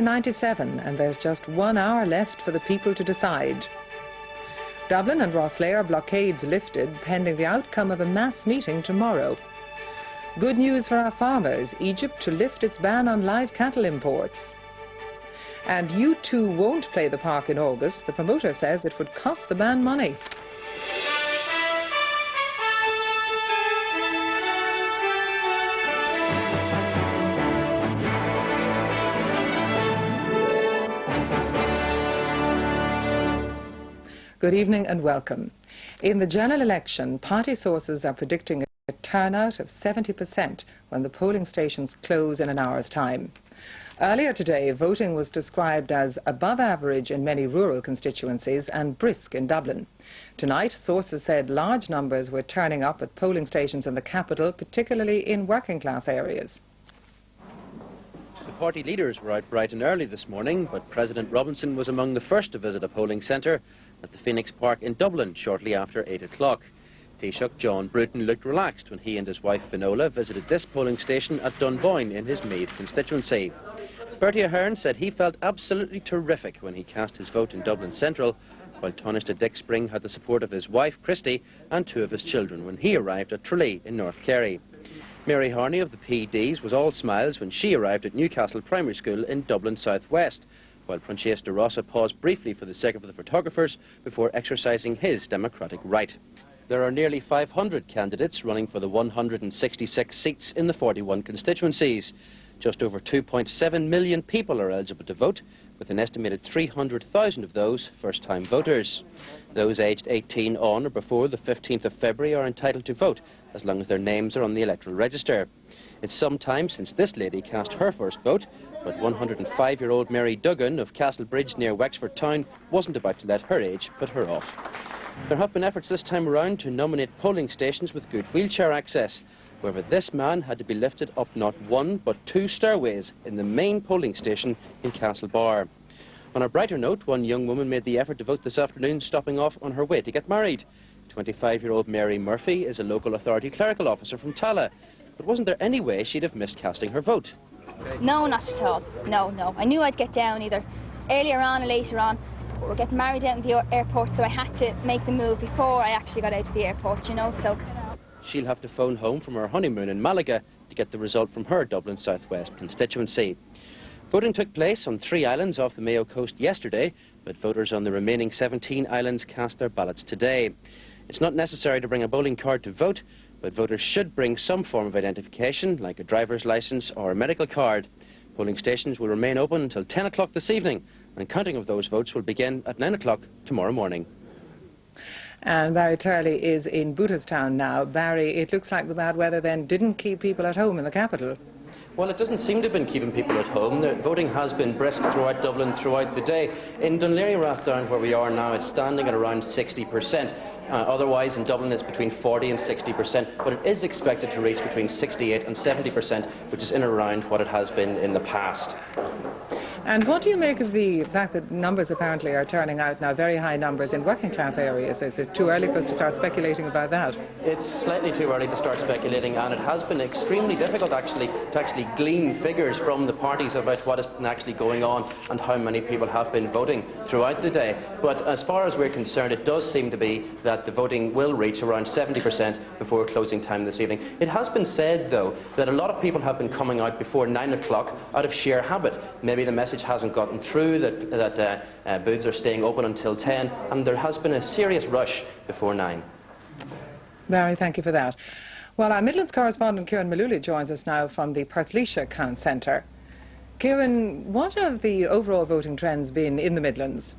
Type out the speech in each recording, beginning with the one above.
97, and there's just 1 hour left for the people to decide. Dublin and Rosslare blockades lifted pending the outcome of a mass meeting tomorrow. Good news for our farmers, Egypt to lift its ban on live cattle imports. And U2 won't play the park in August. The promoter says it would cost the band money. Good evening and welcome. In the general election, party sources are predicting a turnout of 70% when the polling stations close in an hour's time. Earlier today, voting was described as above average in many rural constituencies and brisk in Dublin. Tonight, sources said large numbers were turning up at polling stations in the capital, particularly in working-class areas. The party leaders were out bright and early this morning, but President Robinson was among the first to visit a polling centre at the Phoenix Park in Dublin shortly after 8 o'clock. Taoiseach John Bruton looked relaxed when he and his wife Finola visited this polling station at Dunboyne in his Meath constituency. Bertie Ahern said he felt absolutely terrific when he cast his vote in Dublin Central, while Taoiseach Dick Spring had the support of his wife Christy and 2 of his children when he arrived at Tralee in North Kerry. Mary Harney of the PDs was all smiles when she arrived at Newcastle Primary School in Dublin South West, while Frances de Rossa paused briefly for the sake of the photographers before exercising his democratic right. There are nearly 500 candidates running for the 166 seats in the 41 constituencies. Just over 2.7 million people are eligible to vote, with an estimated 300,000 of those first-time voters. Those aged 18 on or before the 15th of February are entitled to vote, as long as their names are on the electoral register. It's some time since this lady cast her first vote, but 105-year-old Mary Duggan of Castlebridge near Wexford Town wasn't about to let her age put her off. There have been efforts this time around to nominate polling stations with good wheelchair access. However, this man had to be lifted up not 1 but 2 stairways in the main polling station in Castlebar. On a brighter note, one young woman made the effort to vote this afternoon, stopping off on her way to get married. 25-year-old Mary Murphy is a local authority clerical officer from Tala. But wasn't there any way she'd have missed casting her vote? No, not at all. No. I knew I'd get down either earlier on or later on. But we're getting married out in the airport, so I had to make the move before I actually got out to the airport, you know, so. She'll have to phone home from her honeymoon in Malaga to get the result from her Dublin South West constituency. Voting took place on 3 islands off the Mayo coast yesterday, but voters on the remaining 17 islands cast their ballots today. It's not necessary to bring a bowling card to vote, but voters should bring some form of identification, like a driver's licence or a medical card. Polling stations will remain open until 10 o'clock this evening, and counting of those votes will begin at 9 o'clock tomorrow morning. And Barry Turley is in Booterstown now. Barry, it looks like the bad weather then didn't keep people at home in the capital. Well, it doesn't seem to have been keeping people at home. The voting has been brisk throughout Dublin throughout the day. In Dunleary Rathdown, where we are now, it's standing at around 60%. Otherwise, in Dublin, it's between 40 and 60%, but it is expected to reach between 68 and 70%, which is in and around what it has been in the past. And what do you make of the fact that numbers apparently are turning out now, very high numbers in working-class areas? Is it too early for us to start speculating about that? It's slightly too early to start speculating, and it has been extremely difficult to actually glean figures from the parties about what has been actually going on and how many people have been voting throughout the day. But as far as we're concerned, it does seem to be that the voting will reach around 70% before closing time this evening. It has been said, though, that a lot of people have been coming out before 9 o'clock out of sheer habit. Maybe the message hasn't gotten through that booths are staying open until 10, and there has been a serious rush before 9. Barry, thank you for that. Well, our Midlands correspondent Kieran Malooly joins us now from the Perthleisha Count Centre. Kieran, what have the overall voting trends been in the Midlands?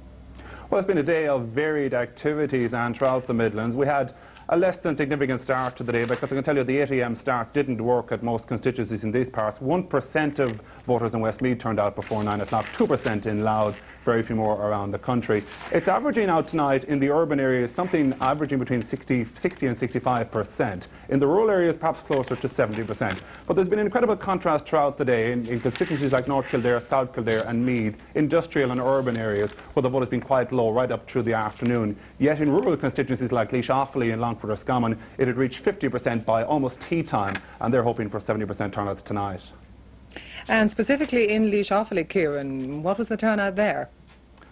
Well, it's been a day of varied activities, and throughout the Midlands we had a less than significant start to the day, because I can tell you the 8 a.m. start didn't work at most constituencies in these parts. 1% of voters in Westmeath turned out before 9 o'clock, 2% in Louth, very few more around the country. It's averaging out tonight in the urban areas, something averaging between 60 and 65%. In the rural areas, perhaps closer to 70%. But there's been an incredible contrast throughout the day in constituencies like North Kildare, South Kildare and Meath, industrial and urban areas, where the vote has been quite low right up through the afternoon. Yet in rural constituencies like Laois Offaly and Longford or Scammon, it had reached 50% by almost tea time, and they're hoping for 70% turnouts tonight. And specifically in Laois Offaly, Kieran, what was the turnout there?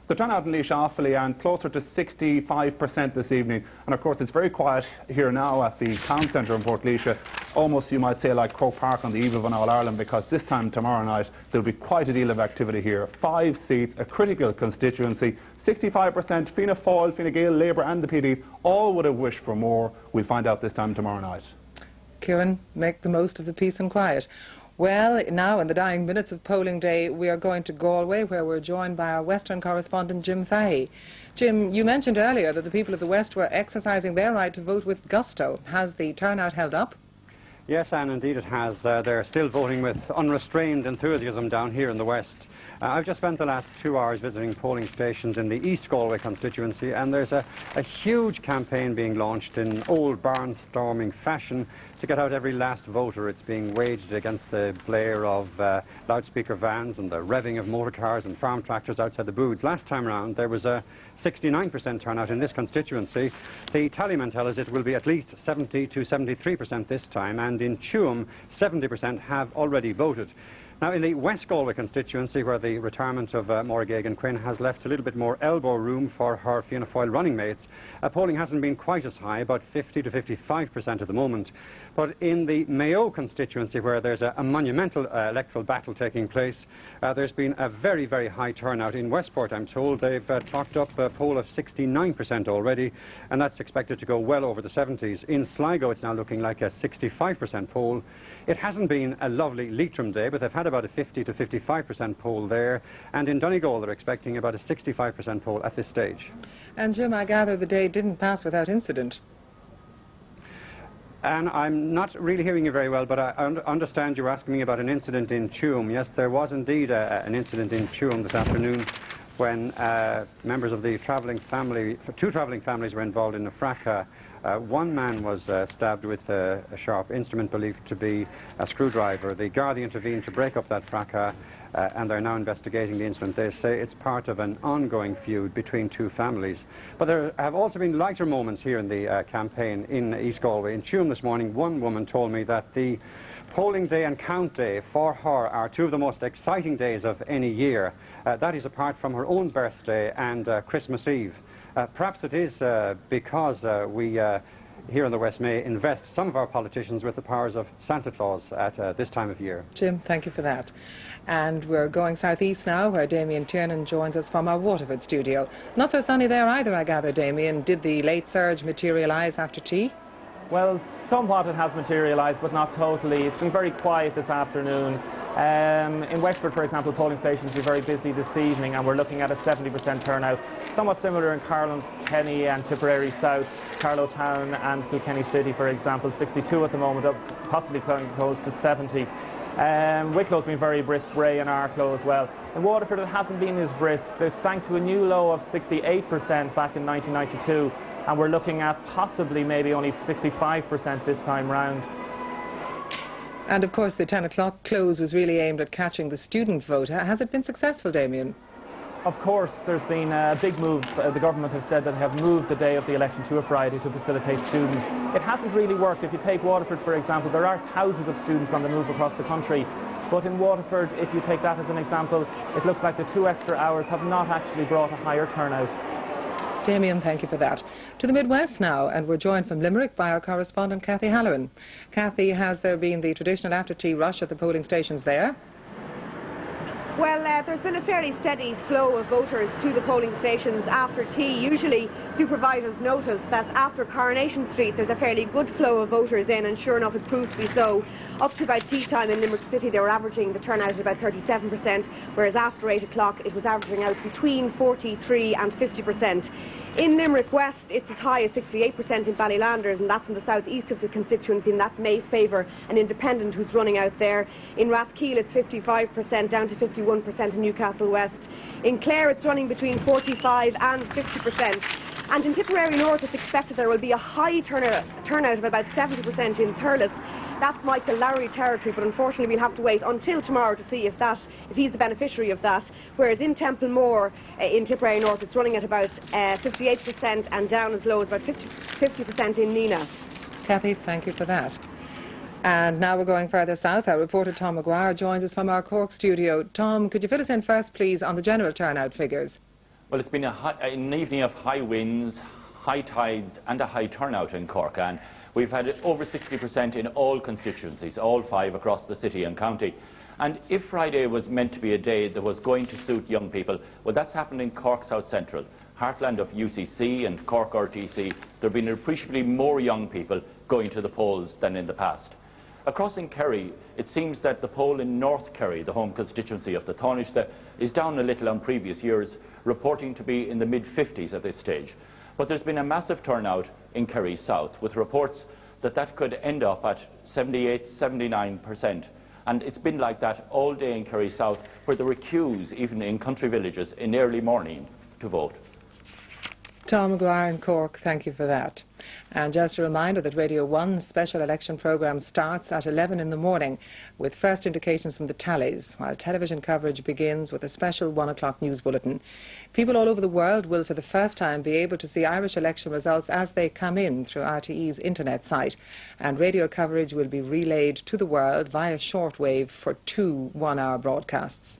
The turnout in Laois Offaly and closer to 65% this evening. And of course it's very quiet here now at the town centre in Port Laois. Almost you might say like Cork Park on the eve of an All-Ireland, because this time tomorrow night there'll be quite a deal of activity here. 5 seats, a critical constituency. 65% Fianna Fáil, Fine Gael, Labour and the PD all would have wished for more. We'll find out this time tomorrow night. Kieran, make the most of the peace and quiet. Well, now in the dying minutes of polling day, we are going to Galway, where we're joined by our Western correspondent, Jim Fahey. Jim, you mentioned earlier that the people of the West were exercising their right to vote with gusto. Has the turnout held up? Yes, and indeed it has. They're still voting with unrestrained enthusiasm down here in the West. I've just spent the last 2 hours visiting polling stations in the East Galway constituency, and there's a huge campaign being launched in old barnstorming fashion to get out every last voter. It's being waged against the blare of loudspeaker vans and the revving of motor cars and farm tractors outside the booths. Last time round there was a 69% turnout in this constituency. The tallymen tell us it will be at least 70 to 73% this time, and in Tuam 70% have already voted. Now, in the West Galway constituency, where the retirement of Maura Geoghegan Quinn has left a little bit more elbow room for her Fianna Fáil running mates, polling hasn't been quite as high, about 50 to 55% at the moment. But in the Mayo constituency, where there's a monumental electoral battle taking place, there's been a very, very high turnout. In Westport, I'm told, they've clocked up a poll of 69% already, and that's expected to go well over the 70s. In Sligo, it's now looking like a 65% poll. It hasn't been a lovely Leitrim day, but they've had about a 50 to 55% poll there, and in Donegal they're expecting about a 65% poll at this stage. And Jim, I gather the day didn't pass without incident. And I'm not really hearing you very well, but I understand you're asking me about an incident in Tuam. Yes, there was indeed an incident in Tuam this afternoon when members of the travelling family, 2 travelling families were involved in a fracas. One man was stabbed with a sharp instrument believed to be a screwdriver. The Gardaí intervened to break up that fracas, and they're now investigating the incident. They say it's part of an ongoing feud between 2 families. But there have also been lighter moments here in the campaign in East Galway. In Tuam this morning, one woman told me that the polling day and count day for her are 2 of the most exciting days of any year. That is apart from her own birthday and Christmas Eve. Perhaps it is because we here in the West may invest some of our politicians with the powers of Santa Claus at this time of year. Jim, thank you for that. And we're going southeast now, where Damien Tiernan joins us from our Waterford studio. Not so sunny there either, I gather, Damien. Did the late surge materialise after tea? Well, somewhat it has materialised, but not totally. It's been very quiet this afternoon. In Wexford, for example, polling stations will be very busy this evening, and we're looking at a 70% turnout. Somewhat similar in Carlow, Kenny and Tipperary South, Carlow Town and Kilkenny City, for example, 62 at the moment, up possibly close to 70. Wicklow's been very brisk, Bray and Arklow as well. In Waterford it hasn't been as brisk. It sank to a new low of 68% back in 1992, and we're looking at possibly maybe only 65% this time round. And of course the 10 o'clock close was really aimed at catching the student vote. Has it been successful, Damien? Of course, there's been a big move. The government have said that they have moved the day of the election to a Friday to facilitate students. It hasn't really worked. If you take Waterford, for example, there are thousands of students on the move across the country. But in Waterford, if you take that as an example, it looks like the 2 extra hours have not actually brought a higher turnout. Damien, thank you for that. To the Midwest now, and we're joined from Limerick by our correspondent Cathy Halloran. Cathy, has there been the traditional after-tea rush at the polling stations there? Well, there's been a fairly steady flow of voters to the polling stations after tea. Usually supervisors notice that after Coronation Street there's a fairly good flow of voters in, and sure enough it proved to be so. Up to about tea time in Limerick City they were averaging the turnout at about 37%, whereas after 8 o'clock it was averaging out between 43 and 50%. In Limerick West, it's as high as 68% in Ballylanders, and that's in the southeast of the constituency, and that may favour an independent who's running out there. In Rathkeil, it's 55%, down to 51% in Newcastle West. In Clare, it's running between 45 and 50%. And in Tipperary North, it's expected there will be a high turnout of about 70% in Thurles. That's Michael Lowry territory, but unfortunately we'll have to wait until tomorrow to see if he's the beneficiary of that. Whereas in Templemore, in Tipperary North, it's running at about 58% and down as low as about 50% in Neenah. Cathy, thank you for that. And now we're going further south. Our reporter Tom Maguire joins us from our Cork studio. Tom, could you fill us in first, please, on the general turnout figures? Well, it's been an evening of high winds, high tides and a high turnout in Cork, and we've had over 60% in all constituencies, all 5 across the city and county. And if Friday was meant to be a day that was going to suit young people, well, that's happened in Cork South Central, heartland of UCC and Cork RTE. There have been appreciably more young people going to the polls than in the past. Across in Kerry, it seems that the poll in North Kerry, the home constituency of the Taoiseach, is down a little on previous years, reporting to be in the mid-50s at this stage. But there's been a massive turnout in Kerry South, with reports that that could end up at 78, 79%. And it's been like that all day in Kerry South, where there were queues, even in country villages, in early morning to vote. Tom Maguire in Cork, thank you for that. And just a reminder that Radio 1's special election programme starts at 11 in the morning with first indications from the tallies, while television coverage begins with a special 1 o'clock news bulletin. People all over the world will for the first time be able to see Irish election results as they come in through RTE's internet site, and radio coverage will be relayed to the world via shortwave for 2 one-hour broadcasts.